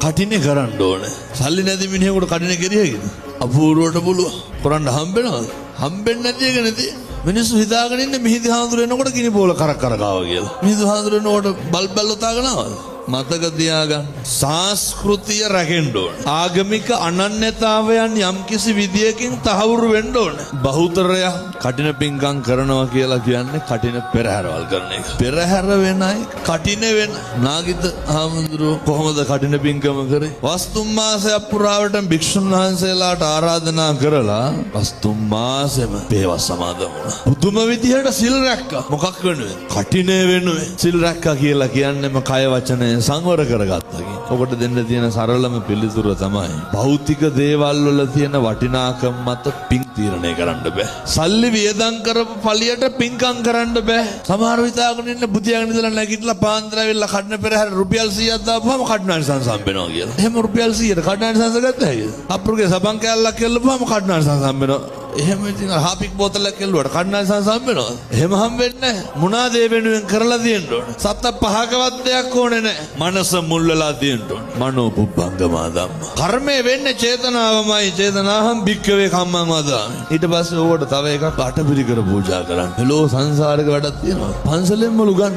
කටිනේ කරන්න ඕනේ. සල්ලි නැති මිනිහෙකුට කටිනේ කෙරියයිද? අපූර්වට පුළුවන්. කරන්න හම්බෙනවද? හම්බෙන්නේ නැති එක නෙති. මිනිස්සු හිතාගෙන ඉන්නේ මිහිඳු හාමුදුරුවෝ එනකොට කිනි බෝල කරක් කරකාවා කියලා. මිහිඳු හාමුදුරුවෝ එනකොට බල්බල් උතාගෙන ආවද? මතක තියාගන්න. සංස්කෘතිය රැකෙන්න ඕනේ. ආගමික අනන්‍යතාවයන් යම්කිසි විදියකින් තහවුරු වෙන්න ඕනේ. බහුතරය කටින පිංකම් කරනවා කියලා කියන්නේ කටින පෙරහැරවල් කරන එක. පෙරහැර වෙනයි කටින වෙන. නාගිත හාමුදුරුවෝ කොහොමද කටින පිංකම කරේ? වස්තුම් මාසයක් පුරාවට භික්ෂුන් වහන්සේලාට ආරාධනා කරලා වස්තුම් මාසෙම පේවස් සමාදන් වුණා. පුදුම විදියට සිල් රැක්කා. මොකක් වෙනුවෙන්? කටිනේ වෙනුවෙන්. සිල් රැක්කා කියලා කියන්නේම කය වචනේ සංවර කරගත්තා කියන. ඔකට දෙන්න තියෙන සරලම පිළිතුර තමයි භෞතික දේවල් වල තියෙන වටිනාකම මත පිං තීරණය කරන්න බෑ. සල්ලි වියදම් කරපු පළියට පිංකම් කරන්න බෑ. සමහර විතාගෙන ඉන්න බුදියාගෙන ඉඳලා නැගිටලා පාන්දර ඇවිල්ලා කඩන පෙරහැර රුපියල් 100ක් දාපුවාම කඩනානිසංස හම්බෙනවා කියලා. එහෙම රුපියල් 100ට කඩනානිසංස ගත්තා හැකිද? අප්පුගේ සබන් කෑල්ලක් කෙල්ලපුවාම කඩනානිසංස හම්බෙනවා. එහෙම ඉතින් හාපික් බෝතලයක් කෙල්ලුවට කඩනානිසංස හම්බෙනවා. එහෙම හම්බෙන්නේ නැහැ. මොනවාද ඒ වෙනුවෙන් කරලා තියෙන්න ඕනේ? සත්ත පහකවත් දෙයක් ඕනේ නැහැ. මනස මුල් වෙලා තියෙන්න ඕනේ. මනෝ පුබ්බංගමා ධම්ම. කර්මය වෙන්නේ චේතනාවමයි. චේතනාහම් භික්ඛවේ කම්මං වදාමි. ඊට පස්සේ ඕකට තව එකක් අටපිරිකර පූජා කරන්න. මෙලෝ සංසාරික වැඩක් තියෙනවා. පන්සලෙන් මුළු ගන්න.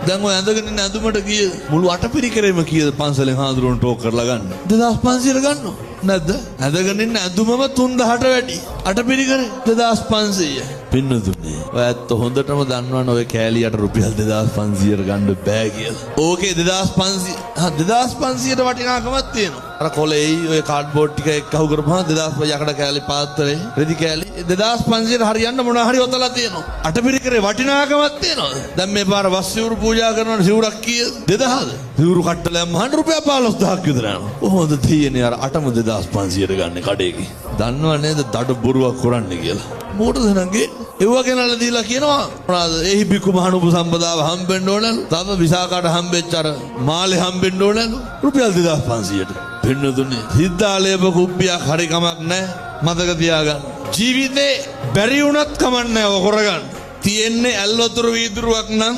දැන් ඔය ඇඳගෙන ඉන්න ඇඳුමට කීය මුළු අටපිරිකරෙම කීයද පන්සලෙන් හාඳුරුවන්ට ටෝක් කරලා ගන්න. 2500 ගන්නවා. නැද්ද? ඇඳගෙන ඉන්න ඇඳුමම 3000ට වැඩි. අටපිරිකරේ 2500. පින්නතුනේ. ඔය ඇත්ත හොඳටම දන්නවනේ ඔය කෑලියට රුපියල් 2500ට ගන්න බෑ කියලා. ඕකේ 2500ට වටිනාකමක් තියෙනවා. අර කොලේයි ඔය කාඩ්බෝඩ් ටික එක්කහු කරපුවා 2500 යකඩ කෑලි පාත්‍රේ රෙදි කෑලි 2500ට හරියන්න මොනවා හරි ඔතලා තියෙනවා. අටපිරිකරේ වටිනාකමක් තියෙනවා. දැන් මේ පාර වස් සිවුරු පූජා කරනකොට සිවුරක් කීයද? 2000ද? සිවුරු කට්ටලයක් මහන්න රුපියල් 15000ක් විතර යනවා. කොහොමද තියෙන්නේ අර අටම 2500ට ගන්න කඩේකි. දන්නව නේද දඩ බොරුවක් කරන්නේ කියලා. මොකටද නංගේ? ඒව ගෙනල්ලා දීලා කියනවා මොනවාද? එහි බිකු මහණු උපසම්පදාව හම්බෙන්න ඕනලු. තව විසාකාට හම්බෙච්ච අර මාලේ හම්බෙන්න ඕනලු. රුපියල් 2500ට. පින්නතුනේ සිද්ධාලේප කුප්පියක් හරි කමක් නැහැ. මතක තියාගන්න. ජීවිතේ බැරි වුණත් කමක් නැහැ ඔය කරගන්න. තියෙන්නේ ඇල්වතුරු වීදුරුවක් නම්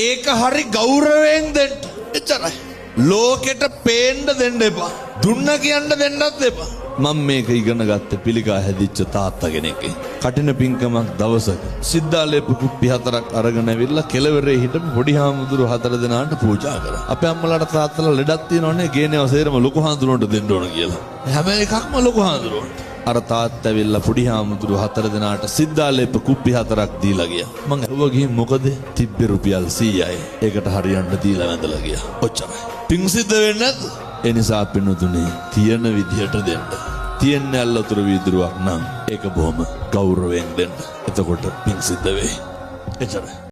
ඒක හරි ගෞරවයෙන් දෙන්න. එච්චරයි. ලෝකෙට පේන්න දෙන්න එපා. දුන්න කියන්න දෙන්නත් එපා. මම මේක ඉගෙන ගත්තේ පිළිකා හැදිච්ච තාත්තා කෙනෙක්ගෙන්. කටින පිංකමක් දවසක සිද්ධාලේප කුප්පි 4ක් අරගෙන ඇවිල්ලා කෙළවරේ හිටපු පොඩි හාමුදුරු 4 දෙනාට පූජා කරා. අපේ අම්මලාට තාත්තලා ලෙඩක් තියෙනවනේ ගේනව සේරම ලොකු හාමුදුරුවන්ට දෙන්න ඕන කියලා. හැම එකක්ම ලොකු හාමුදුරුවන්ට. අර තාත්තා ඇවිල්ලා පොඩි හාමුදුරු 4 දෙනාට සිද්ධාලේප කුප්පි 4ක් දීලා ගියා. මං ඇහුවා ගිහින් මොකද? තිබ්බේ රුපියල් 100යි. ඒකට හරියන්න දීලා වැඳලා ගියා. ඔච්චරයි. පිං සිද්ධ වෙන්නේ නැද්ද? ඒ නිසා පින්නුතුනේ තියෙන විදියට දෙන්න. තියෙන ඇල්ලතුරු වීදුරුවක් නම් ඒක බොහොම ගෞරවයෙන් දෙන්න. එතකොට පිං සිද්ධ වෙයි. එච්චරයි.